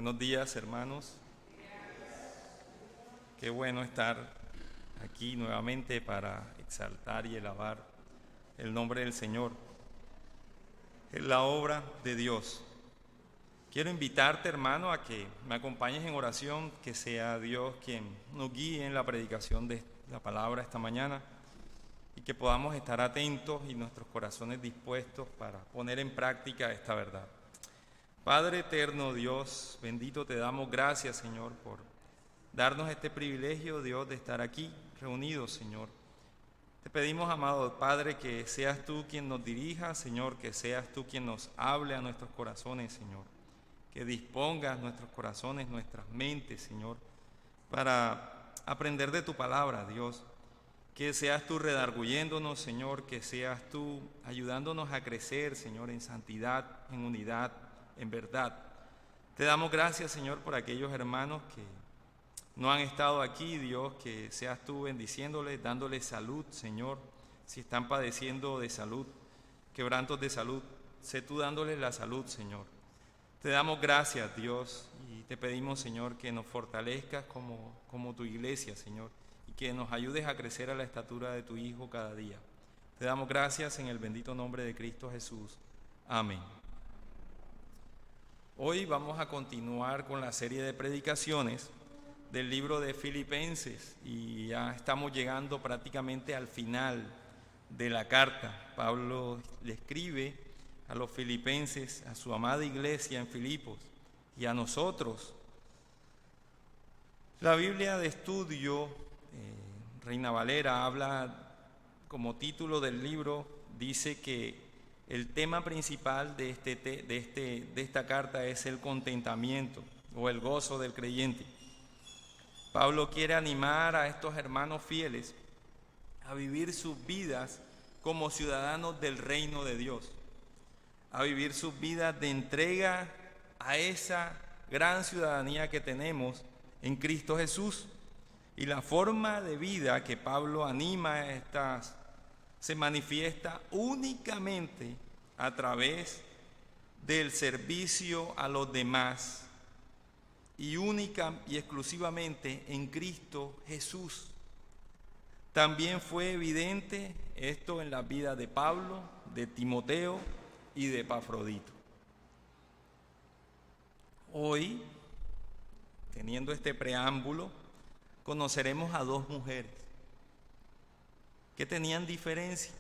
Buenos días, hermanos. Qué bueno estar aquí nuevamente para exaltar y alabar el nombre del Señor. Es la obra de Dios. Quiero invitarte, hermano, a que me acompañes en oración, que sea Dios quien nos guíe en la predicación de la palabra esta mañana y que podamos estar atentos y nuestros corazones dispuestos para poner en práctica esta verdad. Padre eterno, Dios, bendito te damos gracias, Señor, por darnos este privilegio, Dios, de estar aquí reunidos, Señor. Te pedimos, amado Padre, que seas tú quien nos dirija, Señor, que seas tú quien nos hable a nuestros corazones, Señor. Que dispongas nuestros corazones, nuestras mentes, Señor, para aprender de tu palabra, Dios. Que seas tú redarguyéndonos, Señor, que seas tú ayudándonos a crecer, Señor, en santidad, en unidad, en verdad. Te damos gracias, Señor, por aquellos hermanos que no han estado aquí, Dios, que seas tú bendiciéndoles, dándoles salud, Señor. Si están padeciendo de salud, quebrantos de salud, sé tú dándoles la salud, Señor. Te damos gracias, Dios, y te pedimos, Señor, que nos fortalezcas como tu iglesia, Señor, y que nos ayudes a crecer a la estatura de tu Hijo cada día. Te damos gracias en el bendito nombre de Cristo Jesús. Amén. Hoy vamos a continuar con la serie de predicaciones del libro de Filipenses y ya estamos llegando prácticamente al final de la carta. Pablo le escribe a los filipenses, a su amada iglesia en Filipos y a nosotros. La Biblia de estudio, Reina Valera, habla como título del libro, dice que el tema principal de esta carta es el contentamiento o el gozo del creyente. Pablo quiere animar a estos hermanos fieles a vivir sus vidas como ciudadanos del reino de Dios, a vivir sus vidas de entrega a esa gran ciudadanía que tenemos en Cristo Jesús. Y la forma de vida que Pablo anima a estas se manifiesta únicamente a través del servicio a los demás y única y exclusivamente en Cristo Jesús. También fue evidente esto en la vida de Pablo, de Timoteo y de Epafrodito. Hoy, teniendo este preámbulo, conoceremos a dos mujeres que tenían diferencias,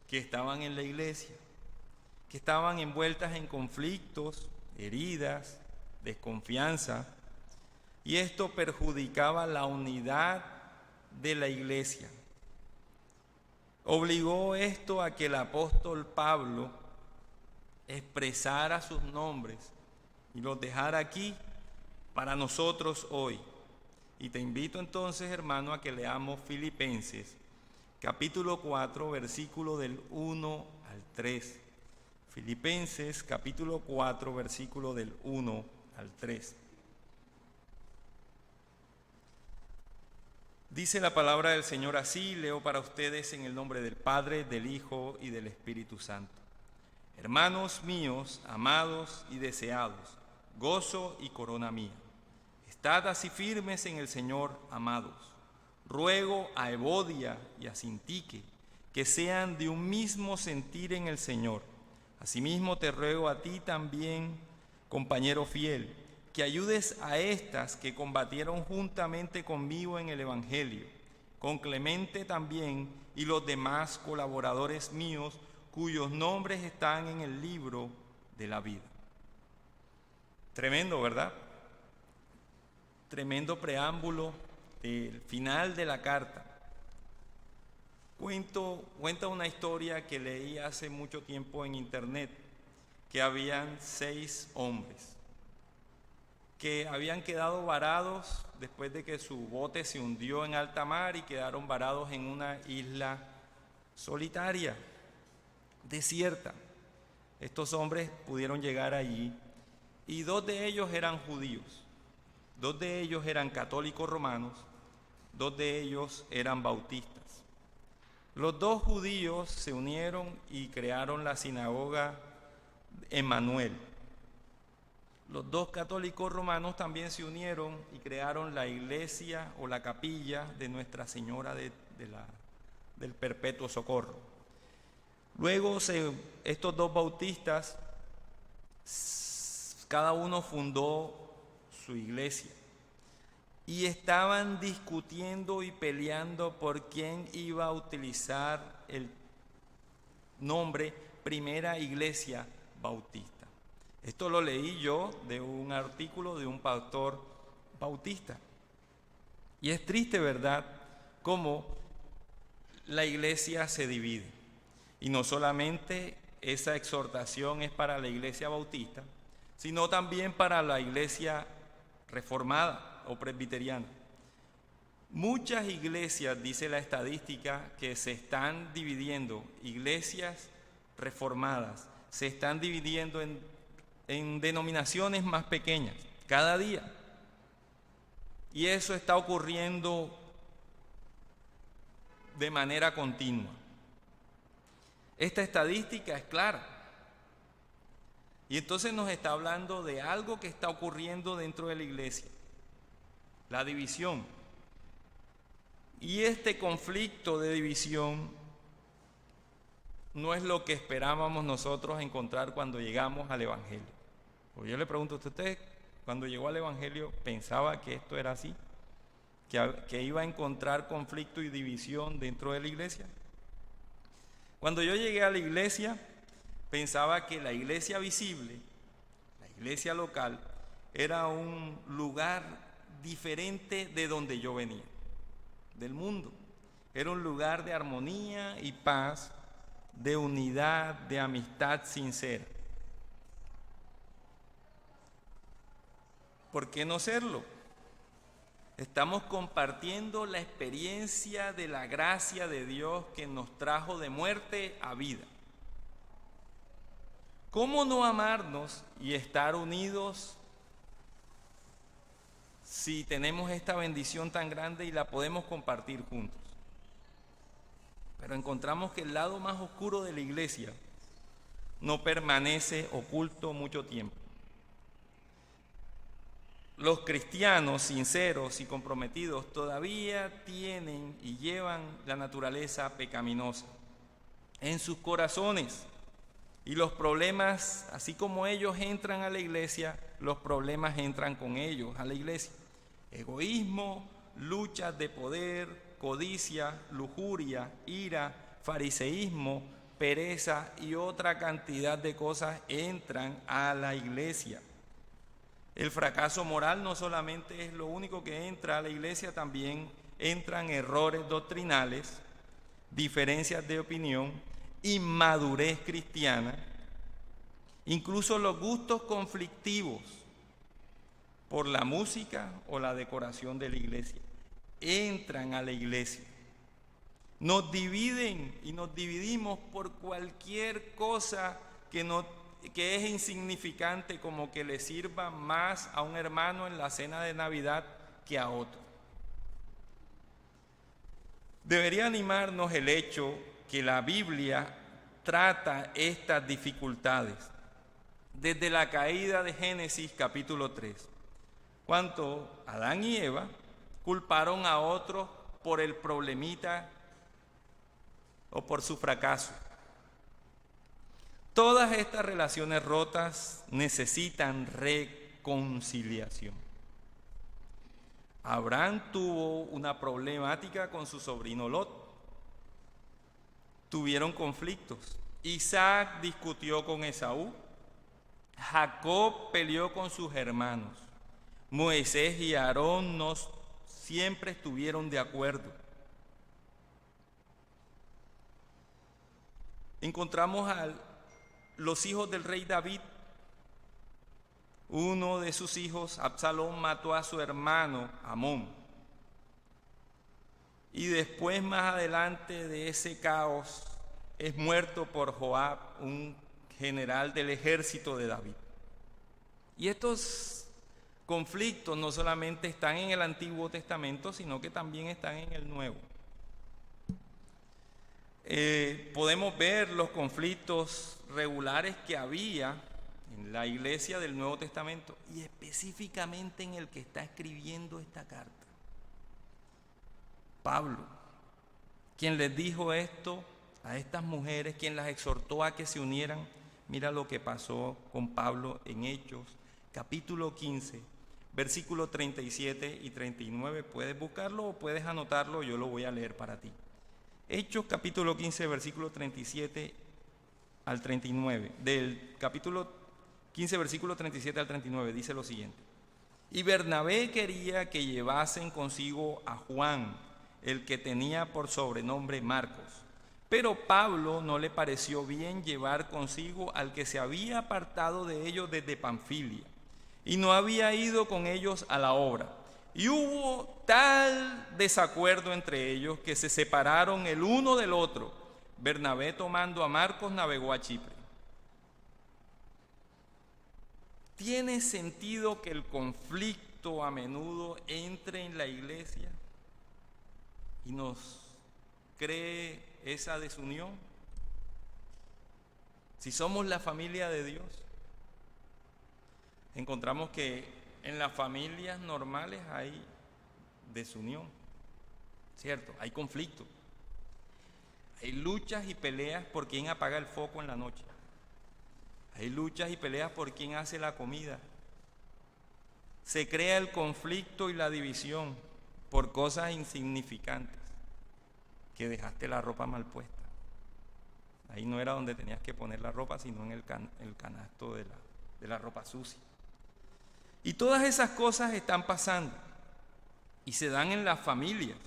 que estaban en la iglesia, que estaban envueltas en conflictos, heridas, desconfianza, y esto perjudicaba la unidad de la iglesia. Obligó esto a que el apóstol Pablo expresara sus nombres y los dejara aquí para nosotros hoy. Y te invito entonces, hermano, a que leamos Filipenses, capítulo 4, versículo del 1 al 3. Filipenses, capítulo 4, versículo del 1 al 3. Dice la palabra del Señor así, leo para ustedes en el nombre del Padre, del Hijo y del Espíritu Santo. Hermanos míos, amados y deseados, gozo y corona mía, estad así firmes en el Señor, amados. Ruego a Evodia y a Sintique que sean de un mismo sentir en el Señor. Asimismo te ruego a ti también, compañero fiel, que ayudes a estas que combatieron juntamente conmigo en el Evangelio, con Clemente también y los demás colaboradores míos, cuyos nombres están en el libro de la vida. Tremendo, ¿verdad? Tremendo preámbulo del final de la carta. Cuenta una historia que leí hace mucho tiempo en internet, que habían 6 hombres que habían quedado varados después de que su bote se hundió en alta mar y quedaron varados en una isla solitaria, desierta. Estos hombres pudieron llegar allí y 2 de ellos eran judíos, 2 de ellos eran católicos romanos, 2 de ellos eran bautistas. Los 2 judíos se unieron y crearon la sinagoga Emmanuel. los dos católicos romanos también se unieron y crearon la iglesia o la capilla de Nuestra Señora del Perpetuo Socorro. Luego estos dos bautistas, cada uno fundó su iglesia y estaban discutiendo y peleando por quién iba a utilizar el nombre Primera Iglesia Bautista. Esto lo leí yo de un artículo de un pastor bautista. Y es triste, ¿verdad?, cómo la iglesia se divide. Y no solamente esa exhortación es para la iglesia bautista, sino también para la iglesia reformada o presbiteriana. Muchas iglesias, dice la estadística, que se están dividiendo, iglesias reformadas, se están dividiendo en denominaciones más pequeñas cada día. Y eso está ocurriendo de manera continua. Esta estadística es clara. Y entonces nos está hablando de algo que está ocurriendo dentro de la iglesia, la división. Y este conflicto de división no es lo que esperábamos nosotros encontrar cuando llegamos al Evangelio. Pues yo le pregunto a usted, cuando llegó al Evangelio, ¿pensaba que esto era así? ¿Que iba a encontrar conflicto y división dentro de la iglesia? Cuando yo llegué a la iglesia, pensaba que la iglesia visible, la iglesia local, era un lugar diferente de donde yo venía, del mundo. Era un lugar de armonía y paz, de unidad, de amistad sincera. ¿Por qué no serlo? Estamos compartiendo la experiencia de la gracia de Dios que nos trajo de muerte a vida. ¿Cómo no amarnos y estar unidos si tenemos esta bendición tan grande y la podemos compartir juntos? Pero encontramos que el lado más oscuro de la iglesia no permanece oculto mucho tiempo. Los cristianos sinceros y comprometidos todavía tienen y llevan la naturaleza pecaminosa en sus corazones. Y los problemas, así como ellos entran a la iglesia, los problemas entran con ellos a la iglesia. Egoísmo, luchas de poder, codicia, lujuria, ira, fariseísmo, pereza y otra cantidad de cosas entran a la iglesia. El fracaso moral no solamente es lo único que entra a la iglesia, también entran errores doctrinales, diferencias de opinión, inmadurez cristiana, incluso los gustos conflictivos por la música o la decoración de la iglesia. Entran a la iglesia. Nos dividen y nos dividimos por cualquier cosa que es insignificante, como que le sirva más a un hermano en la cena de Navidad que a otro. Debería animarnos el hecho que la Biblia trata estas dificultades desde la caída de Génesis capítulo 3, cuando Adán y Eva culparon a otros por el problemita o por su fracaso. Todas estas relaciones rotas necesitan reconciliación. Abraham tuvo una problemática con su sobrino Lot. Tuvieron conflictos. Isaac discutió con Esaú. Jacob peleó con sus hermanos. Moisés y Aarón no siempre estuvieron de acuerdo. Encontramos a los hijos del rey David. Uno de sus hijos, Absalón, mató a su hermano Amón. Y después, más adelante de ese caos, es muerto por Joab, un general del ejército de David. Y estos conflictos no solamente están en el Antiguo Testamento, sino que también están en el Nuevo. Podemos ver los conflictos regulares que había en la iglesia del Nuevo Testamento y específicamente en el que está escribiendo esta carta. Pablo, quien les dijo esto a estas mujeres, quien las exhortó a que se unieran. Mira lo que pasó con Pablo en Hechos, capítulo 15, versículos 37 y 39. Puedes buscarlo o puedes anotarlo, yo lo voy a leer para ti. Hechos, capítulo 15, versículo 37 al 39. Del capítulo 15, versículo 37 al 39, dice lo siguiente. Y Bernabé quería que llevasen consigo a Juan, el que tenía por sobrenombre Marcos. Pero Pablo no le pareció bien llevar consigo al que se había apartado de ellos desde Panfilia, y no había ido con ellos a la obra. Y hubo tal desacuerdo entre ellos que se separaron el uno del otro. Bernabé, tomando a Marcos, navegó a Chipre. ¿Tiene sentido que el conflicto a menudo entre en la iglesia y nos cree esa desunión? Si somos la familia de Dios, encontramos que en las familias normales hay desunión, ¿cierto? Hay conflicto, hay luchas y peleas por quién apaga el foco en la noche, hay luchas y peleas por quién hace la comida. Se crea el conflicto y la división por cosas insignificantes, que dejaste la ropa mal puesta. Ahí no era donde tenías que poner la ropa, sino en el canasto de la ropa sucia. Y todas esas cosas están pasando y se dan en las familias.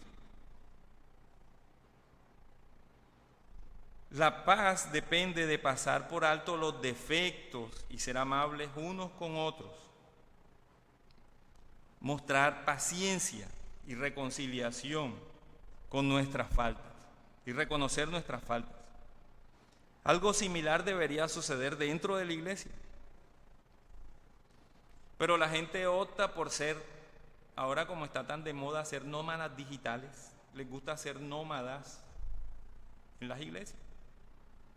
La paz depende de pasar por alto los defectos y ser amables unos con otros. Mostrar paciencia y reconciliación con nuestras faltas y reconocer nuestras faltas. Algo similar debería suceder dentro de la iglesia. Pero la gente opta por ser, ahora como está tan de moda, ser nómadas digitales. Les gusta ser nómadas en las iglesias.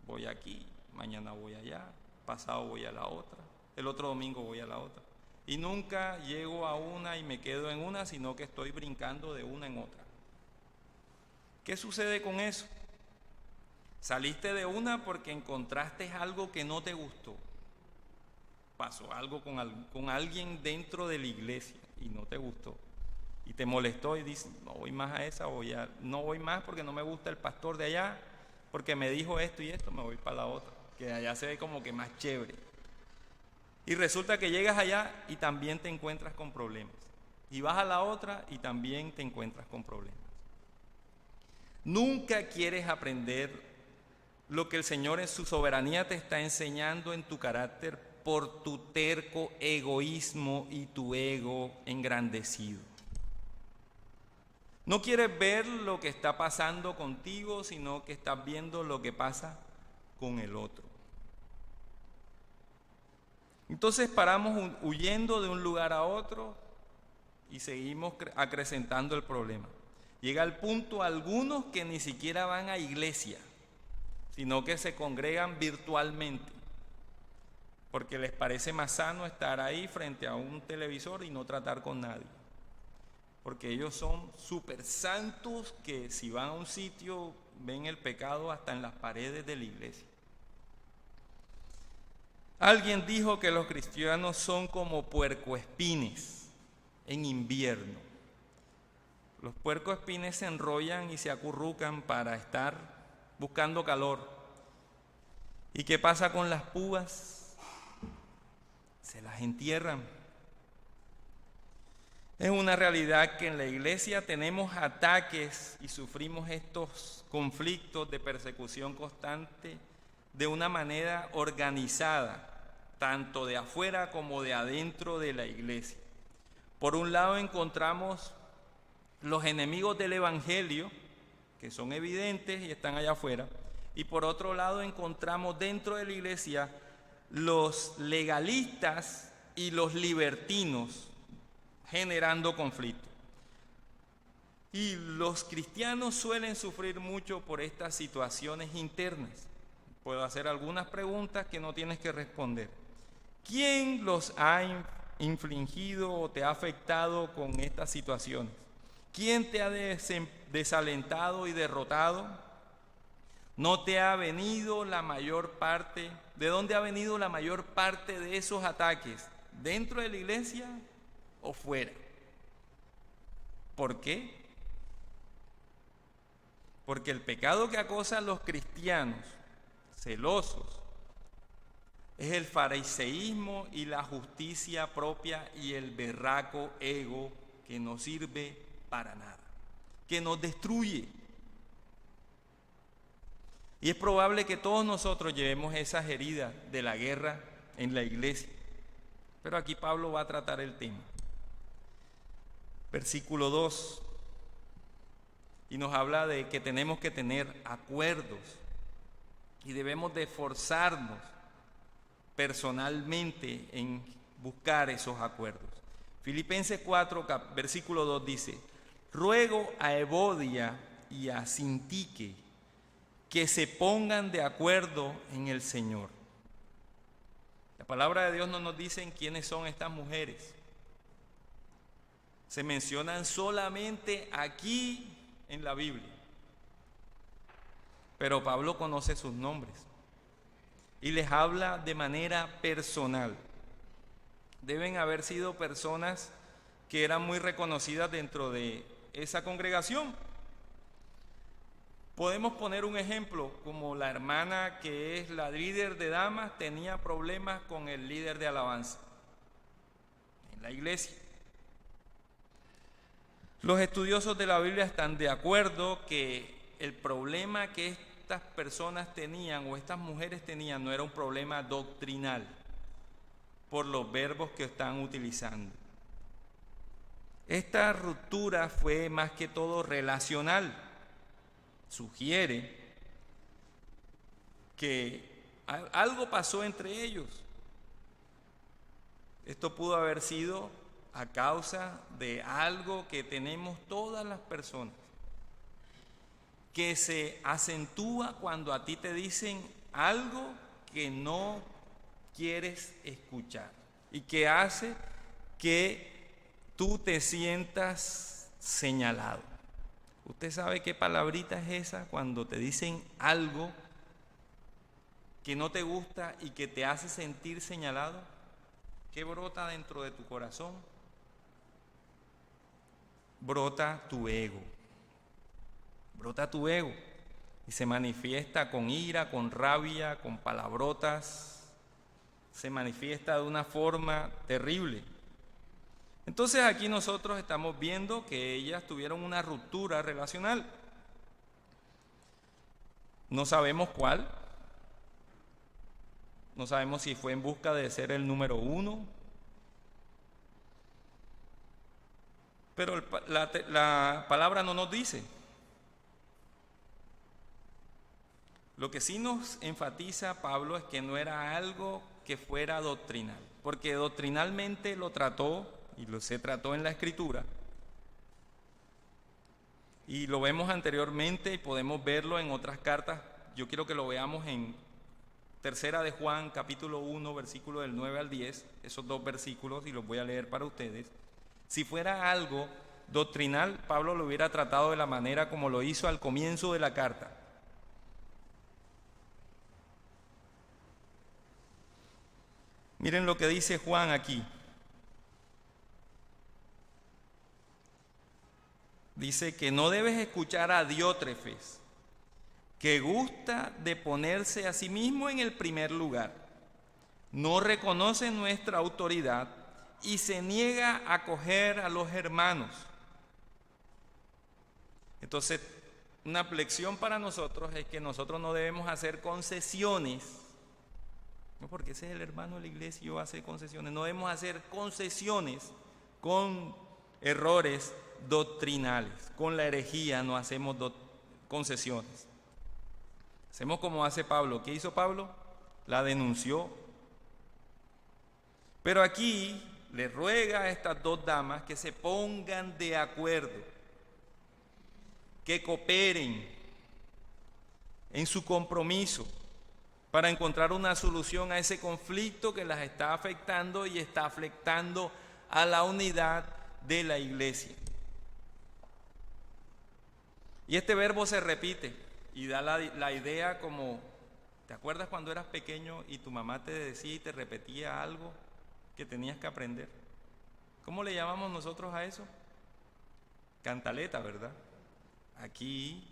Voy aquí, mañana voy allá, pasado voy a la otra, el otro domingo voy a la otra. Y nunca llego a una y me quedo en una, sino que estoy brincando de una en otra. ¿Qué sucede con eso? Saliste de una porque encontraste algo que no te gustó. Pasó algo con alguien dentro de la iglesia y no te gustó. Y te molestó y dices, no voy más a esa, no voy más porque no me gusta el pastor de allá, porque me dijo esto y esto, me voy para la otra, que allá se ve como que más chévere. Y resulta que llegas allá y también te encuentras con problemas. Y vas a la otra y también te encuentras con problemas. Nunca quieres aprender lo que el Señor en su soberanía te está enseñando en tu carácter por tu terco egoísmo y tu ego engrandecido. No quieres ver lo que está pasando contigo, sino que estás viendo lo que pasa con el otro. Entonces paramos huyendo de un lugar a otro y seguimos acrecentando el problema. Llega al punto algunos que ni siquiera van a iglesia, sino que se congregan virtualmente, porque les parece más sano estar ahí frente a un televisor y no tratar con nadie. Porque ellos son súper santos que si van a un sitio ven el pecado hasta en las paredes de la iglesia. Alguien dijo que los cristianos son como puercoespines en invierno. Los puercoespines se enrollan y se acurrucan para estar buscando calor. ¿Y qué pasa con las púas? Se las entierran. Es una realidad que en la iglesia tenemos ataques y sufrimos estos conflictos de persecución constante de una manera organizada, tanto de afuera como de adentro de la iglesia. Por un lado encontramos los enemigos del evangelio, que son evidentes y están allá afuera, y por otro lado encontramos dentro de la iglesia los legalistas y los libertinos, generando conflicto. Y los cristianos suelen sufrir mucho por estas situaciones internas. Puedo hacer algunas preguntas que no tienes que responder. ¿Quién los ha infligido o te ha afectado con estas situaciones? ¿Quién te ha desalentado y derrotado? ¿No te ha venido la mayor parte? ¿De dónde ha venido la mayor parte de esos ataques? ¿Dentro de la iglesia o fuera? ¿Por qué? Porque el pecado que acosa a los cristianos celosos es el fariseísmo y la justicia propia y el berraco ego que no sirve para nada, que nos destruye. Y es probable que todos nosotros llevemos esas heridas de la guerra en la iglesia. Pero aquí Pablo va a tratar el tema. Versículo 2. Y nos habla de que tenemos que tener acuerdos y debemos de esforzarnos personalmente en buscar esos acuerdos. Filipenses 4, versículo 2 dice: ruego a Evodia y a Sintique que se pongan de acuerdo en el Señor. La palabra de Dios no nos dice quiénes son estas mujeres. Se mencionan solamente aquí en la Biblia. Pero Pablo conoce sus nombres y les habla de manera personal. Deben haber sido personas que eran muy reconocidas dentro de esa congregación. Podemos poner un ejemplo, como la hermana que es la líder de damas tenía problemas con el líder de alabanza en la iglesia. Los estudiosos de la Biblia están de acuerdo que el problema que estas personas tenían o estas mujeres tenían no era un problema doctrinal por los verbos que están utilizando. Esta ruptura fue más que todo relacional. Sugiere que algo pasó entre ellos. Esto pudo haber sido a causa de algo que tenemos todas las personas, que se acentúa cuando a ti te dicen algo que no quieres escuchar y que hace que tú te sientas señalado. ¿Usted sabe qué palabrita es esa cuando te dicen algo que no te gusta y que te hace sentir señalado? ¿Qué brota dentro de tu corazón? Brota tu ego. Brota tu ego y se manifiesta con ira, con rabia, con palabrotas. Se manifiesta de una forma terrible. Entonces aquí nosotros estamos viendo que ellas tuvieron una ruptura relacional. No sabemos cuál. No sabemos si fue en busca de ser el número uno. Pero la palabra no nos dice. Lo que sí nos enfatiza Pablo es que no era algo que fuera doctrinal, porque doctrinalmente lo trató y se trató en la Escritura. Y lo vemos anteriormente y podemos verlo en otras cartas. Yo quiero que lo veamos en Tercera de Juan, capítulo 1, versículo del 9 al 10, esos dos versículos, y los voy a leer para ustedes. Si fuera algo doctrinal, Pablo lo hubiera tratado de la manera como lo hizo al comienzo de la carta. Miren lo que dice Juan aquí. Dice que no debes escuchar a Diótrefes, que gusta de ponerse a sí mismo en el primer lugar. No reconoce nuestra autoridad y se niega a acoger a los hermanos. Entonces, una lección para nosotros es que nosotros no debemos hacer concesiones. No, porque ese es el hermano de la iglesia y yo hace concesiones. No debemos hacer concesiones con errores doctrinales. Con la herejía no hacemos concesiones. Hacemos como hace Pablo. ¿Qué hizo Pablo? La denunció. Pero aquí le ruega a estas dos damas que se pongan de acuerdo, que cooperen en su compromiso. para encontrar una solución a ese conflicto que las está afectando y está afectando a la unidad de la iglesia. Y este verbo se repite y da la idea como, ¿te acuerdas cuando eras pequeño y tu mamá te decía y te repetía algo que tenías que aprender? ¿Cómo le llamamos nosotros a eso? Cantaleta, ¿verdad? Aquí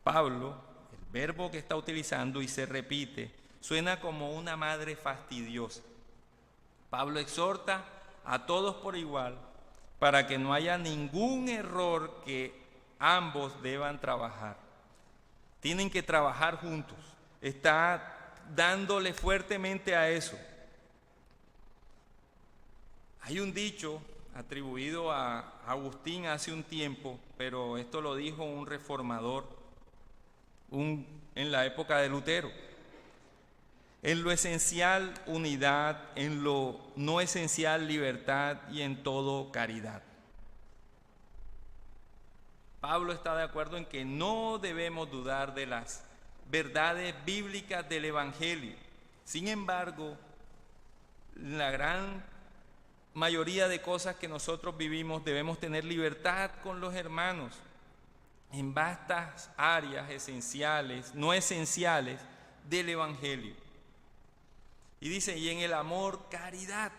Pablo, el verbo que está utilizando y se repite, suena como una madre fastidiosa. Pablo exhorta a todos por igual para que no haya ningún error, que ambos deban trabajar. Tienen que trabajar juntos. Está dándole fuertemente a eso. Hay un dicho atribuido a Agustín hace un tiempo, pero esto lo dijo un reformador en la época de Lutero. En lo esencial, unidad; en lo no esencial, libertad; y en todo, caridad. Pablo está de acuerdo en que no debemos dudar de las verdades bíblicas del Evangelio. Sin embargo, la gran mayoría de cosas que nosotros vivimos debemos tener libertad con los hermanos en vastas áreas esenciales, no esenciales del Evangelio. Y dice, y en el amor, caridad.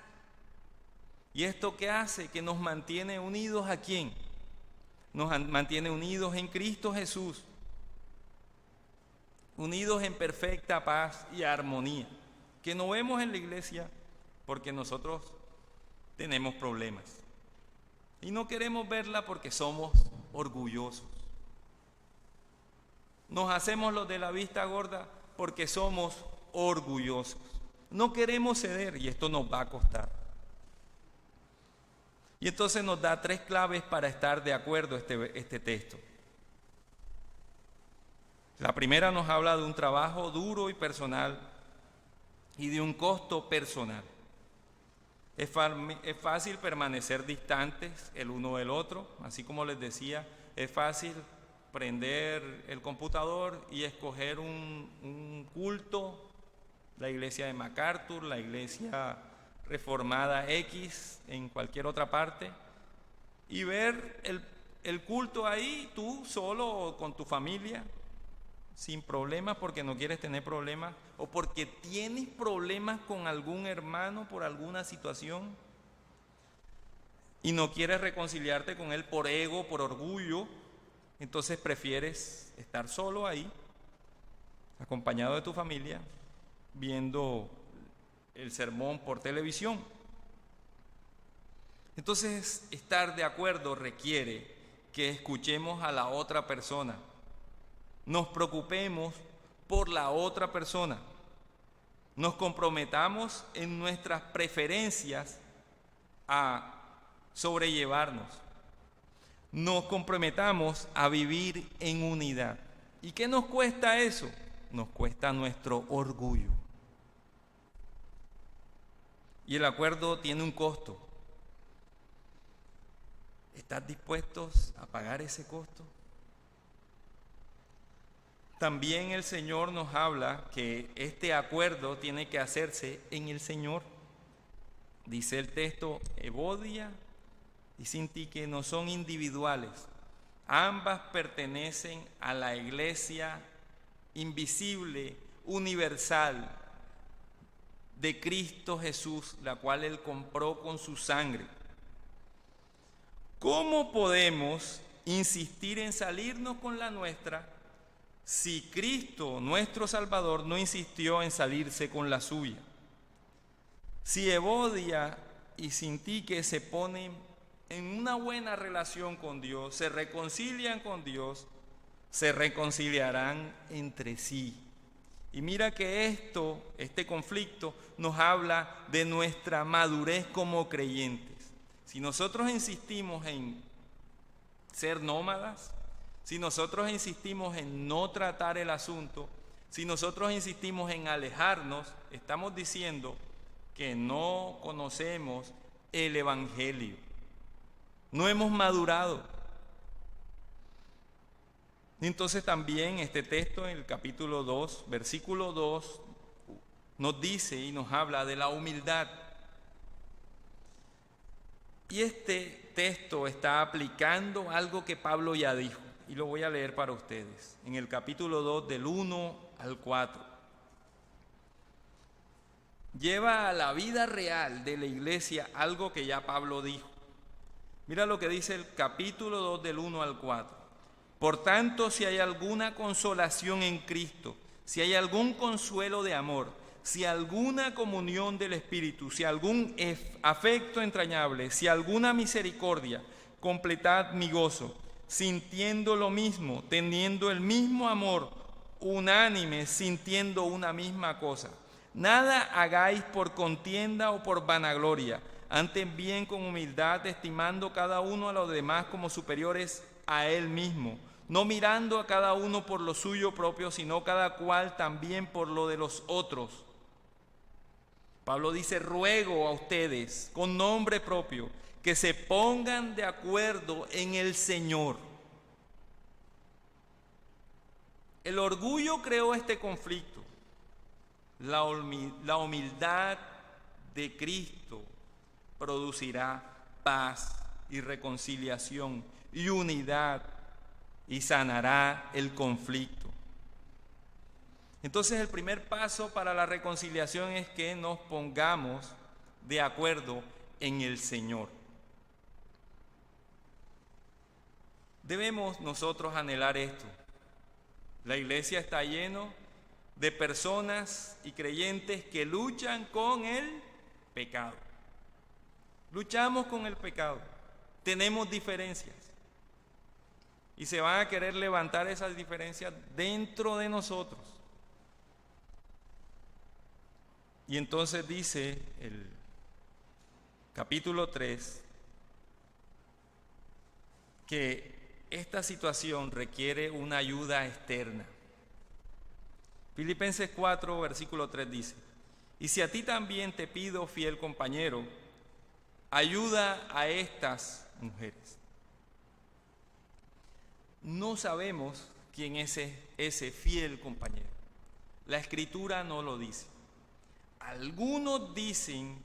¿Y esto qué hace? Que nos mantiene unidos ¿a quién? Nos mantiene unidos en Cristo Jesús, unidos en perfecta paz y armonía, que no vemos en la iglesia porque nosotros tenemos problemas y no queremos verla porque somos orgullosos. Nos hacemos los de la vista gorda porque somos orgullosos. No queremos ceder y esto nos va a costar. Y entonces nos da 3 claves para estar de acuerdo este texto. La primera nos habla de un trabajo duro y personal y de un costo personal. Es fácil permanecer distantes el uno del otro, así como les decía, es fácil prender el computador y escoger un culto, la iglesia de MacArthur, la iglesia reformada X en cualquier otra parte, y ver el culto ahí tú solo o con tu familia, sin problemas, porque no quieres tener problemas o porque tienes problemas con algún hermano por alguna situación y no quieres reconciliarte con él por ego, por orgullo. Entonces prefieres estar solo ahí, acompañado de tu familia, viendo el sermón por televisión. Entonces, estar de acuerdo requiere que escuchemos a la otra persona, nos preocupemos por la otra persona, nos comprometamos en nuestras preferencias a sobrellevarnos, nos comprometamos a vivir en unidad. ¿Y qué nos cuesta eso? Nos cuesta nuestro orgullo. Y el acuerdo tiene un costo. ¿Estás dispuestos a pagar ese costo? También el Señor nos habla que este acuerdo tiene que hacerse en el Señor. Dice el texto, Evodia y Sintique no son individuales. Ambas pertenecen a la iglesia invisible, universal, de Cristo Jesús, la cual Él compró con su sangre. ¿Cómo podemos insistir en salirnos con la nuestra si Cristo, nuestro Salvador, no insistió en salirse con la suya? Si Evodia y Sintique se ponen en una buena relación con Dios, se reconcilian con Dios, se reconciliarán entre sí. Y mira que este conflicto nos habla de nuestra madurez como creyentes. Si nosotros insistimos en ser nómadas, si nosotros insistimos en no tratar el asunto, si nosotros insistimos en alejarnos, estamos diciendo que no conocemos el Evangelio. No hemos madurado. Entonces también este texto en el capítulo 2, versículo 2, nos dice y nos habla de la humildad. Y este texto está aplicando algo que Pablo ya dijo, y lo voy a leer para ustedes, en el capítulo 2 del 1 al 4. Lleva a la vida real de la iglesia algo que ya Pablo dijo. Mira lo que dice el capítulo 2 del 1 al 4. Por tanto, si hay alguna consolación en Cristo, si hay algún consuelo de amor, si alguna comunión del Espíritu, si algún afecto entrañable, si alguna misericordia, completad mi gozo, sintiendo lo mismo, teniendo el mismo amor, unánime, sintiendo una misma cosa. Nada hagáis por contienda o por vanagloria, antes bien con humildad, estimando cada uno a los demás como superiores a él mismo, no mirando a cada uno por lo suyo propio, sino cada cual también por lo de los otros. Pablo dice, ruego a ustedes con nombre propio que se pongan de acuerdo en el Señor. El orgullo creó este conflicto. La humildad de Cristo producirá paz y reconciliación y unidad y sanará el conflicto. Entonces el primer paso para la reconciliación es que nos pongamos de acuerdo en el Señor. Debemos nosotros anhelar esto. La iglesia está llena de personas y creyentes que luchan con el pecado. Luchamos con el pecado. Tenemos diferencias. Y se van a querer levantar esas diferencias dentro de nosotros. Y entonces dice el capítulo 3 que esta situación requiere una ayuda externa. Filipenses 4, versículo 3 dice, y si a ti también te pido, fiel compañero, ayuda a estas mujeres. No sabemos quién es ese fiel compañero. La Escritura no lo dice. Algunos dicen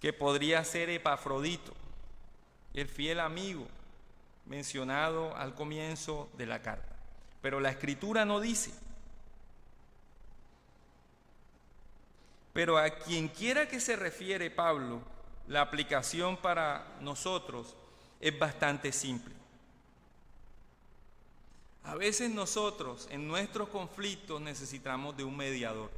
que podría ser Epafrodito, el fiel amigo mencionado al comienzo de la carta. Pero la Escritura no dice. Pero a quien quiera que se refiere Pablo, la aplicación para nosotros es bastante simple. A veces nosotros en nuestros conflictos necesitamos de un mediador.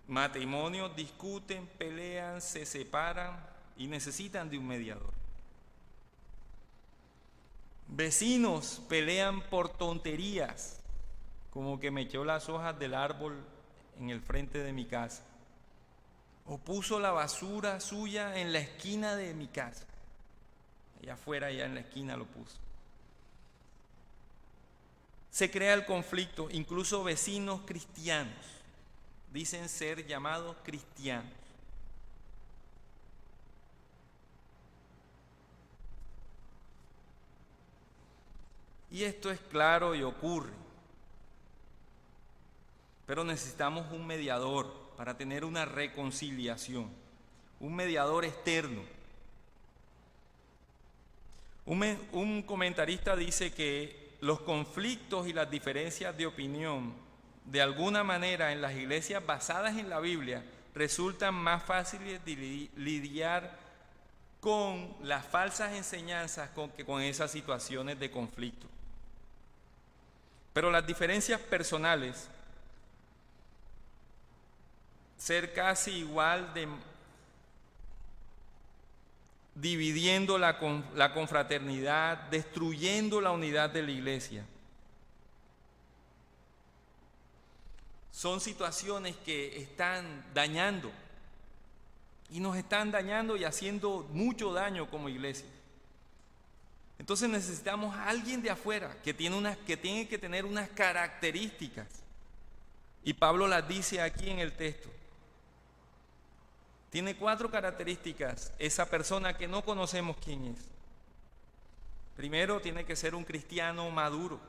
Matrimonios discuten, pelean, se separan y necesitan de un mediador. Vecinos pelean por tonterías, como que me echó las hojas del árbol en el frente de mi casa, o puso la basura suya en la esquina de mi casa. Allá afuera, allá en la esquina lo puso. Se crea el conflicto, incluso vecinos cristianos dicen ser llamados cristianos. Y esto es claro y ocurre. Pero necesitamos un mediador para tener una reconciliación, un mediador externo. Un comentarista dice que los conflictos y las diferencias de opinión, de alguna manera en las iglesias basadas en la Biblia, resultan más fáciles de lidiar con las falsas enseñanzas que con esas situaciones de conflicto. Pero las diferencias personales, ser casi igual de dividiendo la confraternidad, destruyendo la unidad de la iglesia. Son situaciones que están dañando y nos están dañando y haciendo mucho daño como iglesia. Entonces necesitamos a alguien de afuera que tiene que tener unas características. Y Pablo las dice aquí en el texto. Tiene 4 características esa persona que no conocemos quién es. Primero tiene que ser un cristiano maduro.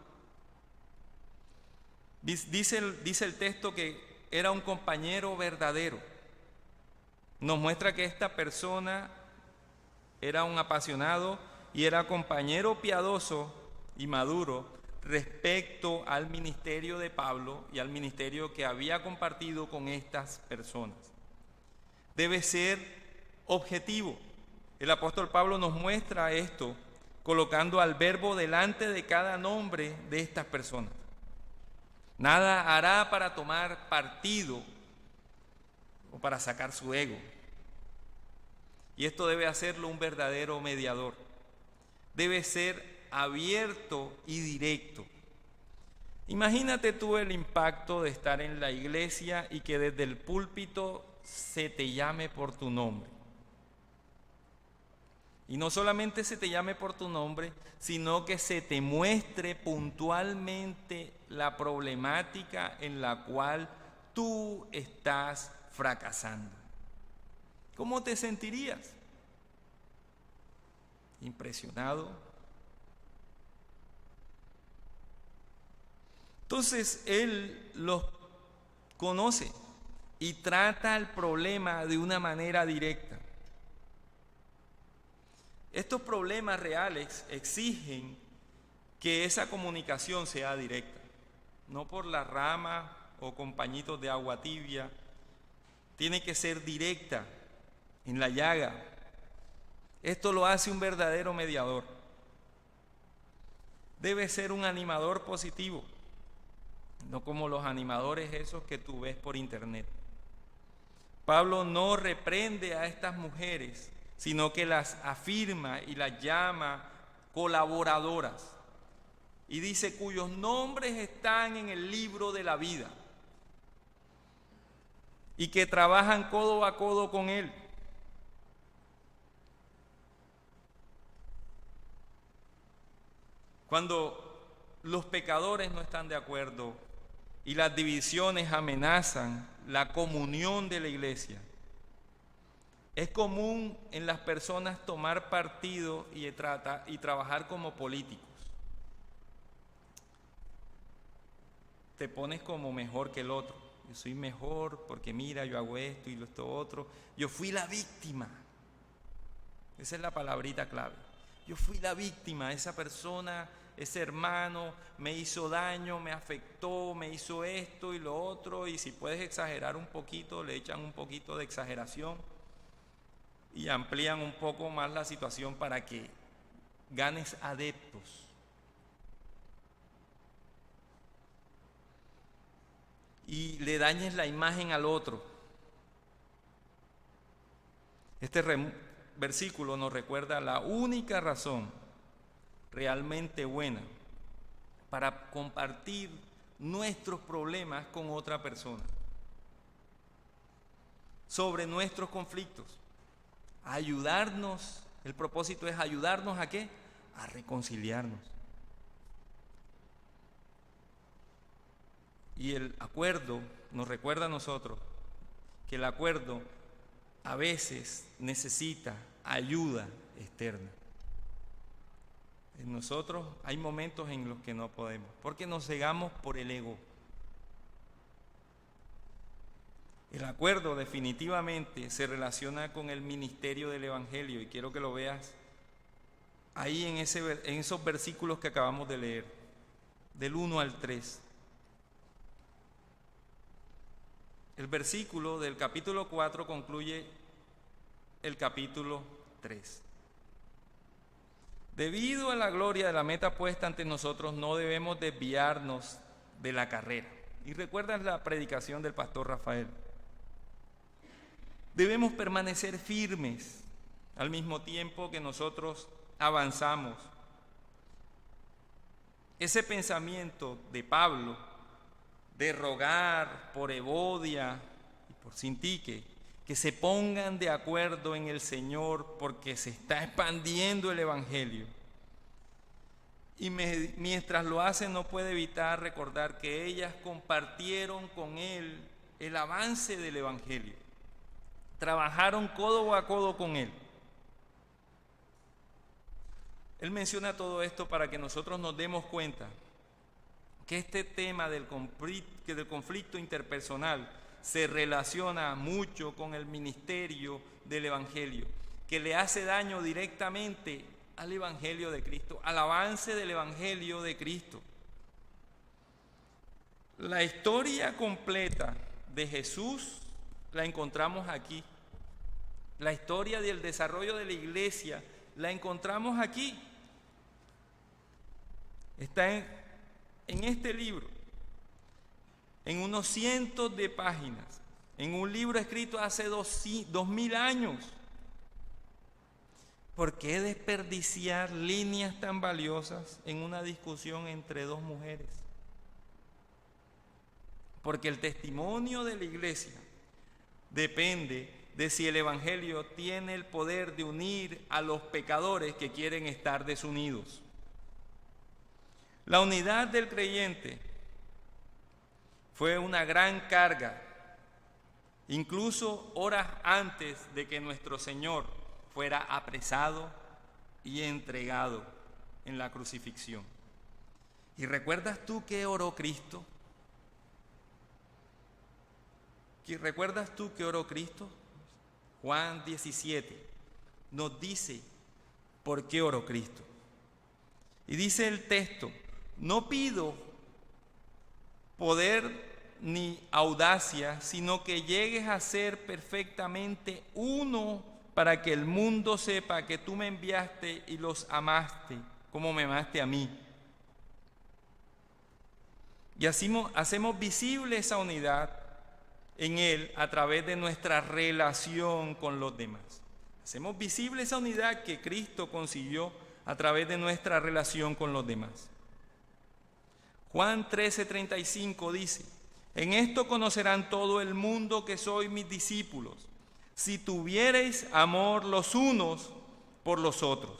Dice el texto que era un compañero verdadero. Nos muestra que esta persona era un apasionado y era compañero piadoso y maduro respecto al ministerio de Pablo y al ministerio que había compartido con estas personas. Debe ser objetivo. El apóstol Pablo nos muestra esto colocando al verbo delante de cada nombre de estas personas. Nada hará para tomar partido o para sacar su ego. Y esto debe hacerlo un verdadero mediador. Debe ser abierto y directo. Imagínate tú el impacto de estar en la iglesia y que desde el púlpito se te llame por tu nombre. Y no solamente se te llame por tu nombre, sino que se te muestre puntualmente la problemática en la cual tú estás fracasando. ¿Cómo te sentirías? ¿Impresionado? Entonces él los conoce y trata el problema de una manera directa. Estos problemas reales exigen que esa comunicación sea directa, no por la rama o con pañitos de agua tibia. Tiene que ser directa, en la llaga. Esto lo hace un verdadero mediador. Debe ser un animador positivo, no como los animadores esos que tú ves por internet. Pablo no reprende a estas mujeres, sino que las afirma y las llama colaboradoras. Y dice, cuyos nombres están en el libro de la vida y que trabajan codo a codo con él. Cuando los pecadores no están de acuerdo y las divisiones amenazan la comunión de la iglesia, es común en las personas tomar partido y trabajar como políticos. Te pones como mejor que el otro. Yo soy mejor porque mira, yo hago esto y esto otro. Yo fui la víctima. Esa es la palabrita clave. Yo fui la víctima. Esa persona, ese hermano me hizo daño, me afectó, me hizo esto y lo otro. Y si puedes exagerar un poquito, le echan un poquito de exageración y amplían un poco más la situación para que ganes adeptos. Y le dañes la imagen al otro. Este versículo nos recuerda la única razón realmente buena para compartir nuestros problemas con otra persona, sobre nuestros conflictos. Ayudarnos, el propósito es ayudarnos ¿a qué? A reconciliarnos. Y el acuerdo nos recuerda a nosotros que el acuerdo a veces necesita ayuda externa. En nosotros hay momentos en los que no podemos, porque nos cegamos por el ego. El acuerdo definitivamente se relaciona con el ministerio del Evangelio y quiero que lo veas ahí en esos versículos que acabamos de leer, del 1 al 3. El versículo del capítulo 4 concluye el capítulo 3. Debido a la gloria de la meta puesta ante nosotros, no debemos desviarnos de la carrera. Y recuerdas la predicación del pastor Rafael. Debemos permanecer firmes al mismo tiempo que nosotros avanzamos. Ese pensamiento de Pablo de rogar por Evodia y por Sintique que se pongan de acuerdo en el Señor porque se está expandiendo el Evangelio. Y mientras lo hacen no puede evitar recordar que ellas compartieron con él el avance del Evangelio. Trabajaron codo a codo con él. Él menciona todo esto para que nosotros nos demos cuenta que este tema del conflicto interpersonal se relaciona mucho con el ministerio del Evangelio, que le hace daño directamente al Evangelio de Cristo, al avance del Evangelio de Cristo. La historia completa de Jesús la encontramos aquí. La historia del desarrollo de la iglesia la encontramos aquí. Está en este libro, en unos cientos de páginas, en un libro escrito hace 2000 años. ¿Por qué desperdiciar líneas tan valiosas en una discusión entre dos mujeres? Porque el testimonio de la iglesia depende de si el Evangelio tiene el poder de unir a los pecadores que quieren estar desunidos. La unidad del creyente fue una gran carga, incluso horas antes de que nuestro Señor fuera apresado y entregado en la crucifixión. ¿Y recuerdas tú qué oró Cristo? ¿Recuerdas tú qué oró Cristo? Juan 17 nos dice por qué oró Cristo. Y dice el texto: no pido poder ni audacia, sino que llegues a ser perfectamente uno, para que el mundo sepa que tú me enviaste y los amaste como me amaste a mí. Y así hacemos visible esa unidad en Él a través de nuestra relación con los demás. Hacemos visible esa unidad que Cristo consiguió a través de nuestra relación con los demás. Juan 13:35 dice: en esto conocerán todo el mundo que sois mis discípulos, si tuviereis amor los unos por los otros.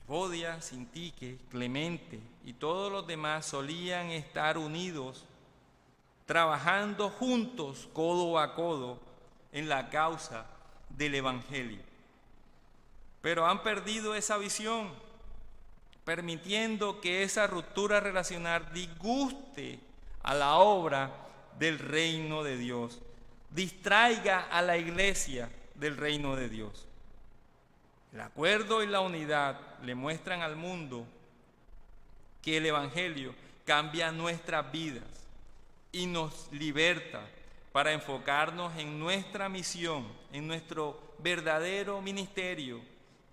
Evodia, Sintique, Clemente y todos los demás solían estar unidos, trabajando juntos, codo a codo, en la causa del Evangelio. Pero han perdido esa visión, permitiendo que esa ruptura relacional disguste a la obra del reino de Dios, distraiga a la iglesia del reino de Dios. El acuerdo y la unidad le muestran al mundo que el Evangelio cambia nuestras vidas y nos liberta para enfocarnos en nuestra misión, en nuestro verdadero ministerio,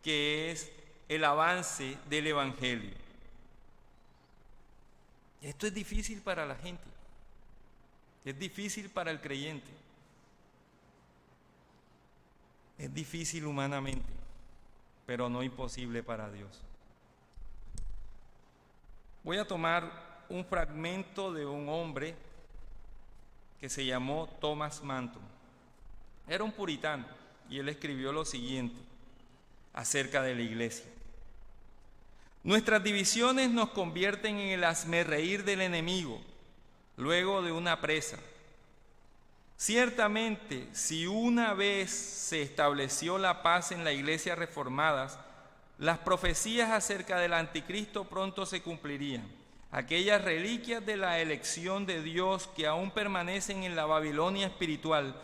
que es el avance del Evangelio. Esto es difícil para la gente, es difícil para el creyente, es difícil humanamente, pero no imposible para Dios. Voy a tomar un fragmento de un hombre que se llamó Thomas Manton. Era un puritano y él escribió lo siguiente acerca de la iglesia: nuestras divisiones nos convierten en el hazmerreír del enemigo luego de una presa. Ciertamente, si una vez se estableció la paz en la iglesia reformada, las profecías acerca del anticristo pronto se cumplirían. Aquellas reliquias de la elección de Dios que aún permanecen en la Babilonia espiritual,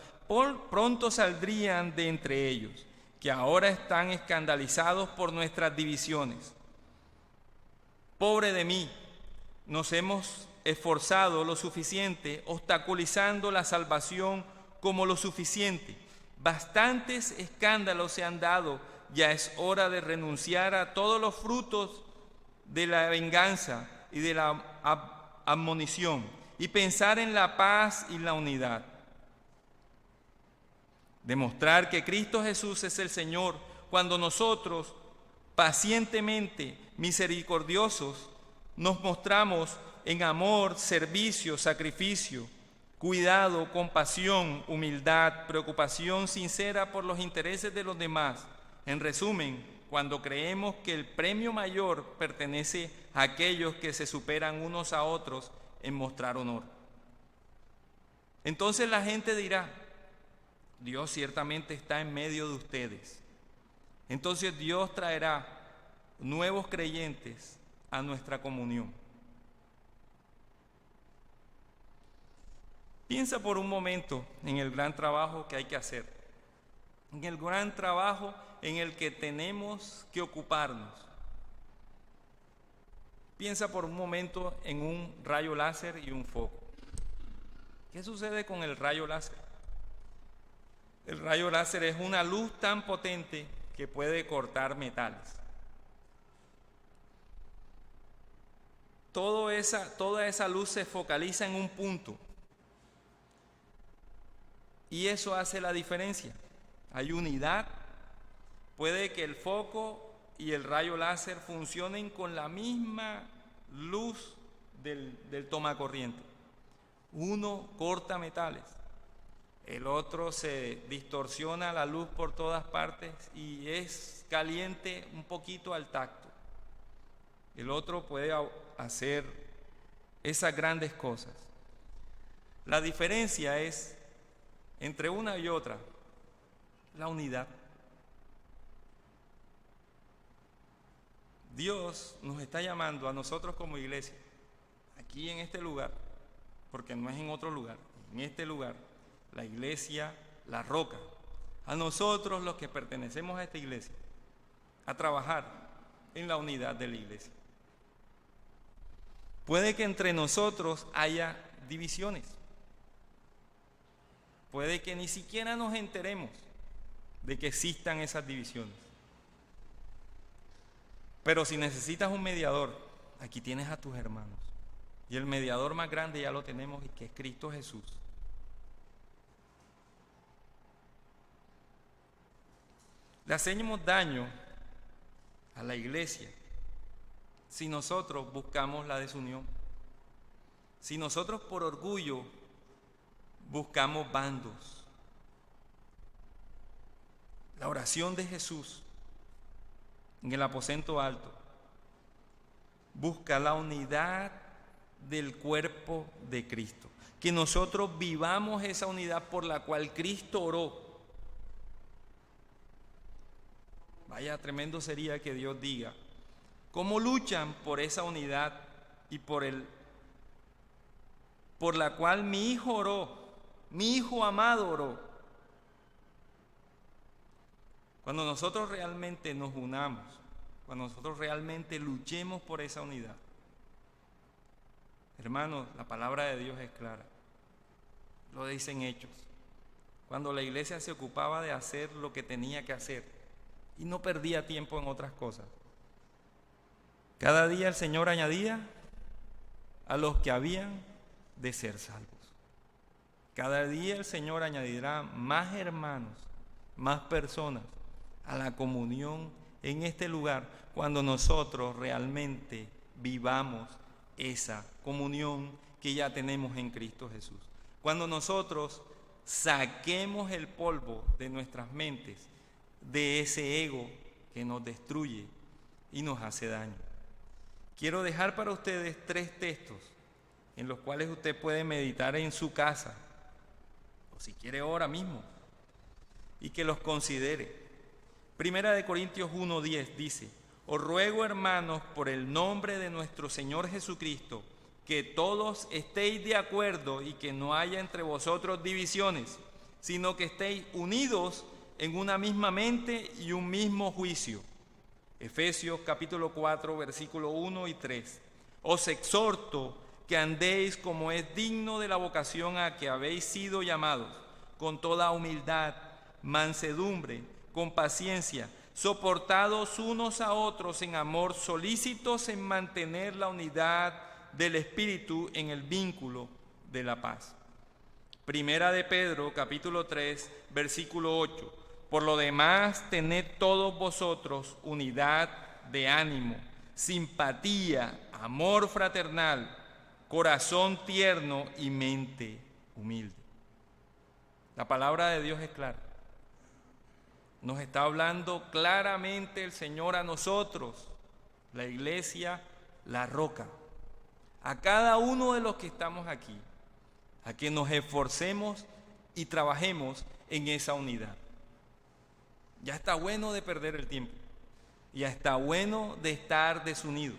pronto saldrían de entre ellos, que ahora están escandalizados por nuestras divisiones. Pobre de mí, nos hemos esforzado lo suficiente, obstaculizando la salvación como lo suficiente. Bastantes escándalos se han dado, ya es hora de renunciar a todos los frutos de la venganza y de la admonición y pensar en la paz y la unidad. Demostrar que Cristo Jesús es el Señor cuando nosotros, pacientemente misericordiosos, nos mostramos en amor, servicio, sacrificio, cuidado, compasión, humildad, preocupación sincera por los intereses de los demás. En resumen, cuando creemos que el premio mayor pertenece a aquellos que se superan unos a otros en mostrar honor. Entonces la gente dirá: Dios ciertamente está en medio de ustedes. entonces Dios traerá nuevos creyentes a nuestra comunión. Piensa por un momento en el gran trabajo que hay que hacer, en el gran trabajo en el que tenemos que ocuparnos. Piensa por un momento en un rayo láser y un foco. ¿Qué sucede con el rayo láser? El rayo láser es una luz tan potente que puede cortar metales. Toda esa luz se focaliza en un punto y eso hace la diferencia. Hay unidad. Puede que el foco y el rayo láser funcionen con la misma luz del tomacorriente. Uno corta metales, el otro se distorsiona la luz por todas partes y es caliente un poquito al tacto. El otro puede hacer esas grandes cosas. La diferencia es entre una y otra, la unidad. Dios nos está llamando a nosotros como iglesia, aquí en este lugar, porque no es en otro lugar, en este lugar, la iglesia, la roca, a nosotros los que pertenecemos a esta iglesia, a trabajar en la unidad de la iglesia. Puede que entre nosotros haya divisiones, puede que ni siquiera nos enteremos de que existan esas divisiones. Pero si necesitas un mediador, aquí tienes a tus hermanos. Y el mediador más grande ya lo tenemos, y que es Cristo Jesús. Le hacemos daño a la iglesia si nosotros buscamos la desunión. Si nosotros por orgullo buscamos bandos. La oración de Jesús en el aposento alto busca la unidad del cuerpo de Cristo, que nosotros vivamos esa unidad por la cual Cristo oró. Vaya, tremendo sería que Dios diga: ¿cómo luchan por esa unidad y por la cual mi hijo oró, mi hijo amado oró? Cuando nosotros realmente nos unamos, cuando nosotros realmente luchemos por esa unidad, hermanos, la palabra de Dios es clara, lo dicen Hechos. Cuando la iglesia se ocupaba de hacer lo que tenía que hacer y no perdía tiempo en otras cosas, cada día el Señor añadía a los que habían de ser salvos. Cada día el Señor añadirá más hermanos, más personas a la comunión en este lugar, cuando nosotros realmente vivamos esa comunión que ya tenemos en Cristo Jesús. Cuando nosotros saquemos el polvo de nuestras mentes, de ese ego que nos destruye y nos hace daño. Quiero dejar para ustedes 3 textos en los cuales usted puede meditar en su casa, o si quiere ahora mismo, y que los considere. Primera de Corintios 1:10 dice: os ruego, hermanos, por el nombre de nuestro Señor Jesucristo, que todos estéis de acuerdo y que no haya entre vosotros divisiones, sino que estéis unidos en una misma mente y un mismo juicio. Efesios capítulo 4, versículo 1 y 3. Os exhorto que andéis como es digno de la vocación a que habéis sido llamados, con toda humildad, mansedumbre, con paciencia, soportados unos a otros en amor, solícitos en mantener la unidad del Espíritu en el vínculo de la paz. Primera de Pedro, capítulo 3, versículo 8. Por lo demás, tened todos vosotros unidad de ánimo, simpatía, amor fraternal, corazón tierno y mente humilde. La palabra de Dios es clara. Nos está hablando claramente el Señor a nosotros, la iglesia, la roca, a cada uno de los que estamos aquí, a que nos esforcemos y trabajemos en esa unidad. Ya está bueno de perder el tiempo. Ya está bueno de estar desunidos.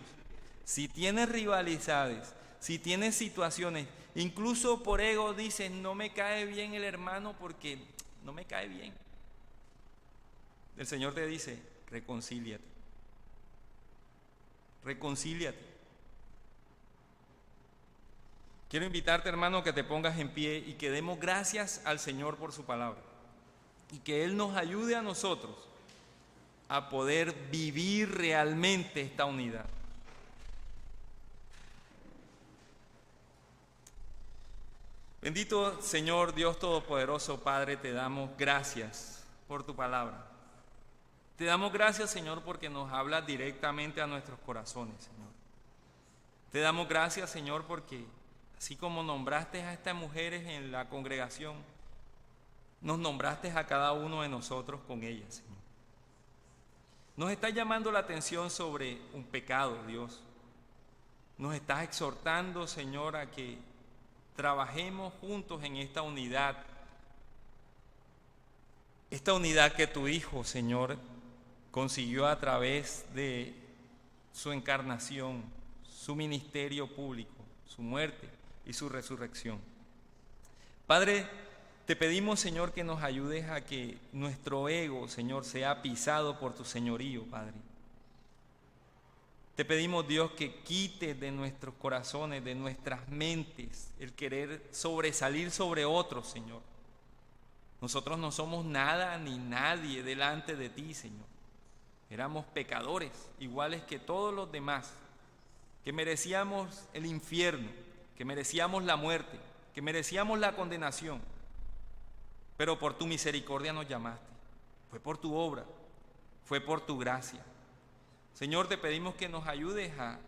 Si tienes rivalidades, si tienes situaciones, incluso por ego dices, no me cae bien el hermano porque no me cae bien. El Señor te dice, reconcíliate. Reconcíliate. Quiero invitarte, hermano, que te pongas en pie y que demos gracias al Señor por su palabra. Y que Él nos ayude a nosotros a poder vivir realmente esta unidad. Bendito Señor Dios Todopoderoso, Padre, te damos gracias por tu palabra. Te damos gracias, Señor, porque nos hablas directamente a nuestros corazones, Señor. Te damos gracias, Señor, porque así como nombraste a estas mujeres en la congregación, nos nombraste a cada uno de nosotros con ellas, Señor. Nos estás llamando la atención sobre un pecado, Dios. Nos estás exhortando, Señor, a que trabajemos juntos en esta unidad que tu Hijo, Señor, consiguió a través de su encarnación, su ministerio público, su muerte y su resurrección. Padre, te pedimos, Señor, que nos ayudes a que nuestro ego, Señor, sea pisado por tu señorío, Padre. Te pedimos, Dios, que quites de nuestros corazones, de nuestras mentes, el querer sobresalir sobre otros, Señor. Nosotros no somos nada ni nadie delante de ti, Señor. Éramos pecadores, iguales que todos los demás, que merecíamos el infierno, que merecíamos la muerte, que merecíamos la condenación. Pero por tu misericordia nos llamaste. Fue por tu obra, fue por tu gracia. Señor, te pedimos que nos ayudes a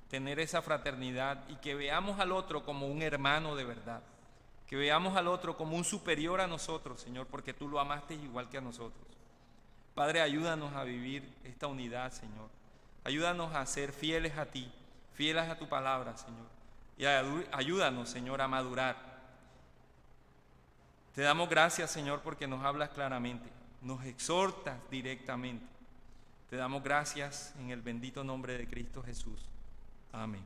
tener esa fraternidad y que veamos al otro como un hermano de verdad. Que veamos al otro como un superior a nosotros, Señor, porque tú lo amaste igual que a nosotros. Padre, ayúdanos a vivir esta unidad, Señor. Ayúdanos a ser fieles a ti, fieles a tu palabra, Señor. Y ayúdanos, Señor, a madurar. Te damos gracias, Señor, porque nos hablas claramente, nos exhortas directamente. Te damos gracias en el bendito nombre de Cristo Jesús. Amén.